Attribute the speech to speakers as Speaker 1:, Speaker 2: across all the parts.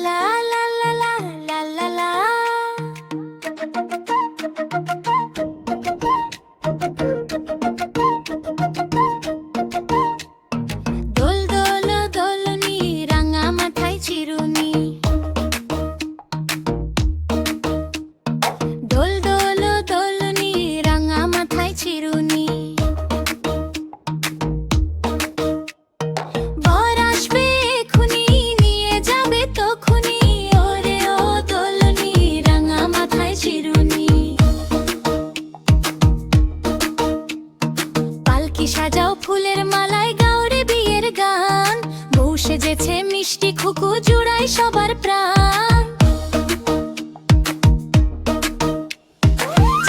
Speaker 1: লা লা লা লা লা লা লা। দোল দোল দোলনি রাঙা মাথায় চিরুনি, দোল দোল দোলনি রাঙা মাথায় চিরুনি। বর আসবে এখুনি নিয়ে যাবে তখুনি, ওরে ও দোলনি রাঙা মাথায় চিরুনি। পালকি সাজাও ফুলের মালায় গাও রে বিয়ের গান, বউ সেজেছে মিষ্টি খুকু জুড়াই সবার প্রাণ।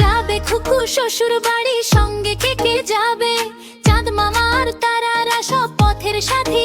Speaker 1: যাবে খুকু শ্বশুর বাড়ি, সঙ্গে কে কে যাবে? চাঁদ মামার তারারা সব পথের সাথী